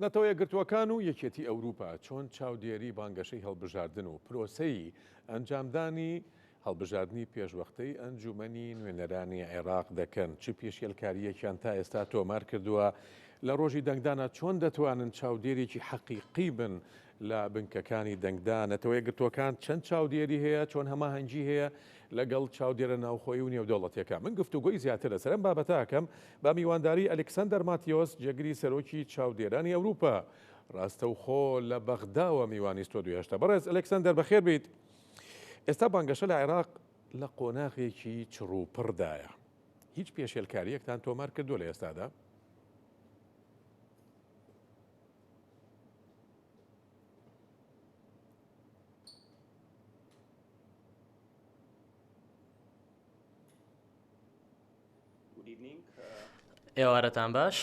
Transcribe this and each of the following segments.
نەتەوە یەکگرتووەکان و یەکێتی ئەوروپا چۆن چاودێری بانگەشەی هەڵبژاردن و پرۆسەی ئەنجامدانی هەڵبژاردننی پێشوەختەی ئەنجومەنی نوێنەرانی عێراق دەکەن چ پێشێلکاریەکیان تا ئێستا تۆمار کردووە لە ڕۆژی دەنگدانە چۆن دەتوانن چاودێرێکی حەقیقی بن لە بنکەکانی دەنگدانەتەوە یەکگرتووەکان چەند چاودێری هەیە چۆن هەماهەنگی هەیە لەگەڵ چاودێرە ناوخۆی و نێودەوڵەتیەکە من گفتوگۆی زیاتر لەسەرم بابەتاکەم با میوانداری ئەلکسەندەر ماتیۆس جێگری سەرۆکی چاودێرانی ئەوروپا ڕاستەوخۆ لە بەغداوە میوانی ستۆدیۆ 8 بەڕێز ئەلکسەندەر بەخێر بیت. ئێستا بانگەشە لە عێراق لە قۆناغێکی چڕوپڕدایە هیچ پێشێلکاریەکتان تۆمار کردووە لە ئێستادا؟ ئێوارەتان باش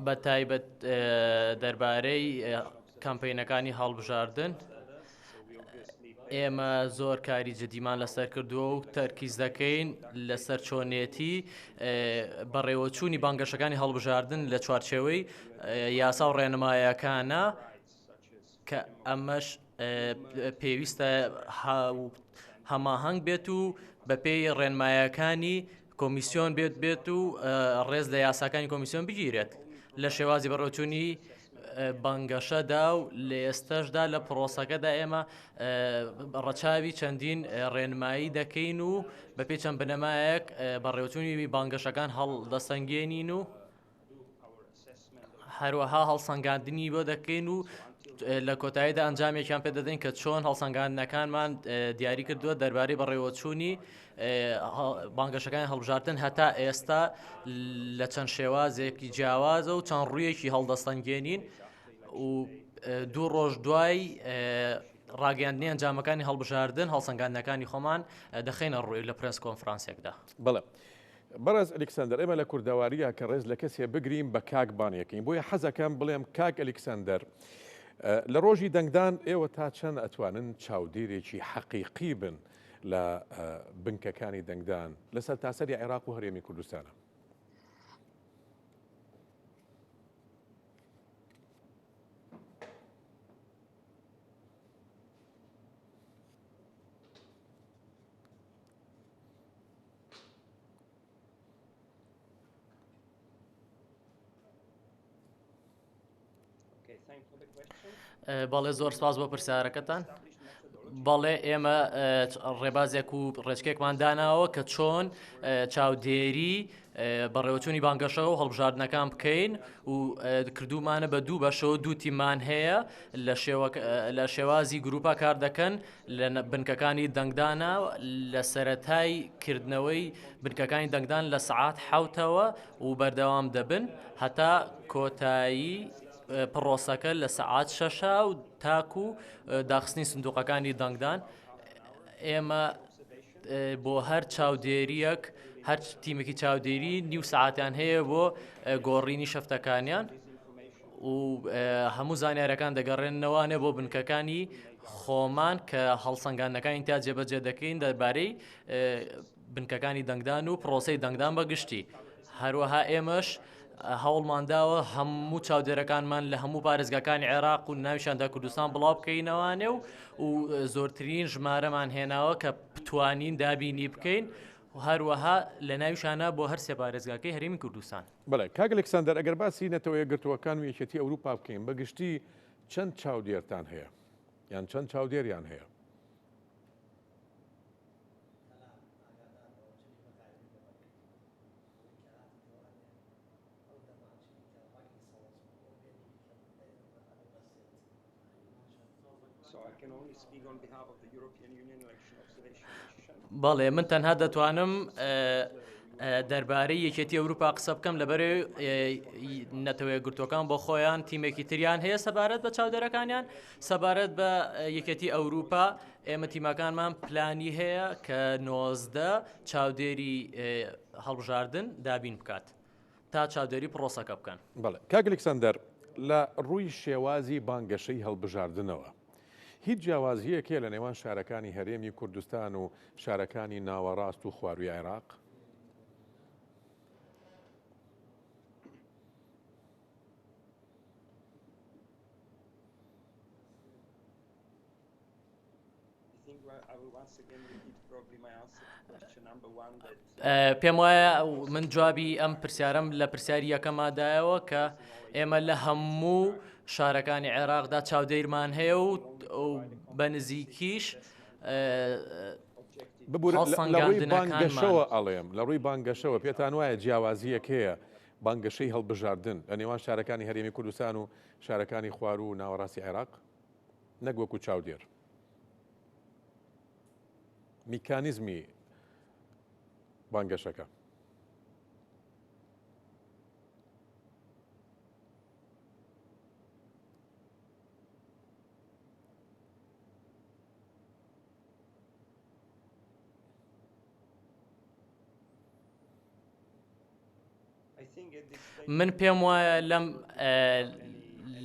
بە تایبەت دەربارەی کامپینەکانی هەڵبژاردن ئێمە زۆر کاری جدیمان لەسەر کردووە و تەرکیز دەکەین لەسەر چۆنێتی بەڕێوەچوونی بانگەشەکانی هەڵبژاردن لە چوارچێوەی یاسا و ڕێنمایەکانە کە ئەمەش پێویستە هەماهەنگ بێت و بەپێی ڕێنمایەکانی کۆمیسیۆن بێت و ڕێز لە یاساکانی کۆمیسیۆن بگیرێت لە شێوازی بەڕێوەچوونی بانگەشەدا و لە ئێستەشدا لە پرۆسەکەدا ئێمە ڕەچاوی چەندین ڕێنمایی دەکەین و بەپێی چەند بنەمایەک بەڕێوەچوونی بانگەشەکان هەڵدەسەنگێنین و هەروەها هەڵسەنگاندنی بۆ دەکەین و لە کۆتاییدا ئەنجامێکیان پێ دەدەین کە چۆن هەڵسەنگاندنەکانمان دیاری کردووە دەربارەی بەڕێوەچوونی بانگەشەکانی هەڵبژاردن هەتا ئێستا لە چەند شێوازێکی جیاوازە و چەند ڕوویەکی هەڵدەستەنگێنین و دوو ڕۆژ دوای ڕاگەیاندنی ئەنجامەکانی هەڵبژاردن هەڵسەنگاندنەکانی خۆمان دەخینە ڕووی لە پرێس کۆنفرانسێکدا. بەڵێ بەڕێز ئەلکسەندەر ئێمە لە کوردەواریە کە ڕێز لە کەسێ بگرین بە کاک بانیەکەین بۆیە حەزەکەم بڵێم کاک ئەلکسەندەر لە ڕۆژی دەنگدان ئێوە تا چەند ئەتوانن چاودێرێکی حەقیقی بن لە بنکەکانی دەنگدان لەسەر تاسەری عێراق و هەرێمی کوردستانە؟ بەڵێ زۆر سپاس بۆ پرسیارەکەتان. بەڵێ ئێمە ڕێبازێک و ڕێچکێکمان داناوە کە چۆن چاودێری بەڕێوەچوونی بانگەشە و هەڵبژاردنەکان بکەین و کردومانە بە دوو بەشەوە دوو تیممان هەیە لە شێوازی گروپا کار دەکەن لە بنکەکانی دەنگدانە لە سەرەتای کردنەوەی بنکەکانی دەنگدان لە سەعات 7ەوە و بەردەوام دەبن هەتا کۆتایی پڕۆسەکە لە سەعات 6 و تاکو داخستنی سندوقەکانی دەنگدان. ئێمە بۆ هەر چاودێریەک هەر تیمێکی چاودێری نیو سەعاتیان هەیە بۆ گۆڕینی شەفتەکانیان و هەموو زانیارەکان دەگەڕێنەوەانێ بۆ بنکەکانی خۆمان کە هەڵسەنگاندنەکانی تا جێبەجێ دەکەین دەربارەی بنکەکانی دەنگدان و پرۆسەی دەنگدان بەگشتی. هەروەها ئێمەش هەوڵمانداوە هەموو چاودێرەکانمان لە هەموو پارێزگاکانی عێراق و ناویشاندا کوردستان بڵاو بکەینەوانێ و زۆرترین ژمارەمان هێناوە کە بتوانین دابینی بکەین و هەروەها لە ناویشانە بۆ هەر سێ پارێزگاکەی هەرێمی کوردستان. بەڵێ کاک ئەلکسەندەر ئەگەر باسی نەتەوە یەکگرتووەکان و یەکێتی ئەوروپا بکەین بەگشتی چەند چاودێرتان هەیە یان چەند چاودێریان هەیە؟ بەڵێ من تەنها دەتوانم دەربارەی یەکێتی ئەوروپا قسە بکەم لەبەرێ نەتەوە یەکگرتووەکان بۆ خۆیان تیمێکی تریان هەیە سەبارەت بە چاودێرەکانیان سەبارەت بە یەکێتی ئەوروپا ئێمە تیمەکانمان پلانی هەیە کە 19 چاودێری هەڵبژاردن دابین بکات تا چاودێری پرۆسەکە بکەن. بەڵێ کاک ئەلکسەندەر لە ڕووی شێوازی بانگەشەی هەڵبژاردنەوە هیچ جیاوازیەکێ لە نێوان شارەکانی هەرێمی کوردستان و شارەکانی ناوەڕاست و خواروی عێراق؟ پێم وایە من جوابی ئەم پرسیارەم لە پرسیاری یەکەمادایەوە کە ئێمە لە هەموو شارەکانی عێراقدا چاودێرمان هەیە و بە نزیکیش لەڕووی بانگەشەوە ئەڵێم لە ڕووی بانگەشەوە پێتان وایە جیاوازیەک هەیە بانگەشەی هەڵبژاردن لە نێوان شارەکانی هەرێمی کوردستان و شارەکانی خوار و ناوەڕاستی عێراق نەگوەکو چاودێر میکانیزمی بانگەشەکە من پێم وایە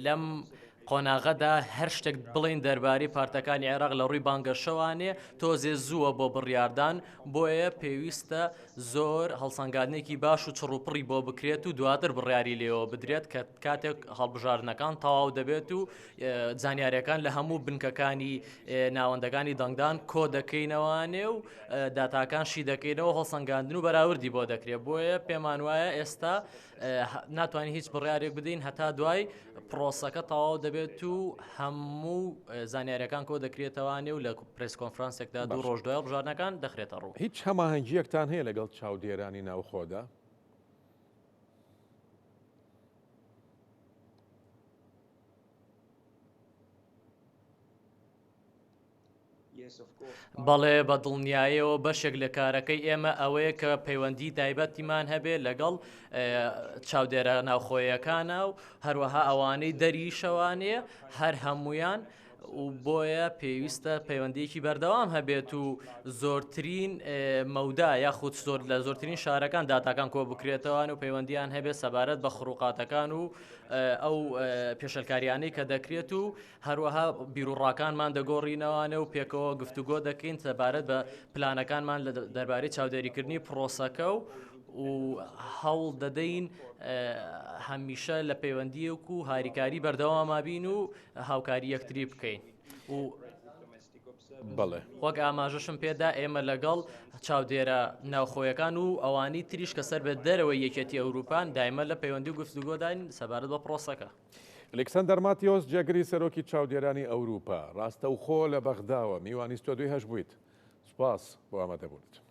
لەم قۆناغەدا هەر شتێک بڵین دەربارەی پارتەکانی عێراق لە ڕووی بانگەشەوانێ تۆزێ زووە بۆ بڕیاردان بۆیە پێویستە زۆر هەڵسەنگاندنێکی باش و چڕوپڕی بۆ بکرێت و دواتر بڕیاری لێەوە بدرێت کە کاتێک هەڵبژاردنەکان تەواو دەبێت و زانیاریەکان لە هەموو بنکەکانی ناوەندەکانی دەنگدان کۆ دەکەینەوانێ و داتاکانشی دەکەینەوە هەڵسەنگاندن و بەراوردی بۆ دەکرێت بۆیە پێمان وایە ئێستا ناتوانین هیچ بڕیارێک بدەین هەتا دوای پرۆسەکە تەواو دەبێت و هەموو زانیاریەکان کۆ دەکرێتەوانێ و لە پرس کۆنفرانسێکدا دوو ڕۆژ دوای هەڵبژاردنەکان دەخرێتە ڕوو. هیچ هەماهەنگیەکتان هەیە لەگەڵ چاودێرانی ناوخۆدا؟ بەڵێ بە دڵنیاییەوە بەشێک لە کارەکەی ئێمە ئەوەیە کە پەیوەندی تایبەتیمان هەبێت لەگەڵ چاودێرە ناوخۆیەکانە و هەروەها ئەوانەی دەری شەوانەیە هەر هەمویان و بۆیە پێویستە پەیوەندیەکی بەردەوام هەبێت و زۆرترین مەودا یاخود لە زۆرترین شارەکان داتاکان کۆ بکرێتەوەوان و پەیوەندیان هەبێت سەبارەت بە خروقاتەکان و ئەو پێشەلکاریانەی کە دەکرێت و هەروەها بیرروڕاکانمان دەگۆڕینەوانە و پێکەوە گفتوگۆ دەکەین سەبارەت بە پلانەکانمان لە دەربارەی چاودێریکردنی پرۆسەکە و هەوڵ دەدەین هەمیشە لە پەیوەندیەک و هاریکاری بەردەوامابین و هاوکاری یەکتری بکەین و بەڵێ وەک ئاماژەشم پێدا ئێمە لەگەڵ چاودێرە ناوخۆیەکان و ئەوانی تریش کە سەر بێت دەرەوەی یەکێتی ئەوروپان دایمە لە پەیوەندی و گفتوگۆداین سەبارەت بە پرۆسەکە. ئەلێکساندەر ماتیۆس جێگری سەرۆکی چاودێرانی ئەوروپا ڕاستەوخۆ لە بەغداوە میوانی ستۆدوی هەش بوویت. سوپاس بۆ ئامادەبوونیت.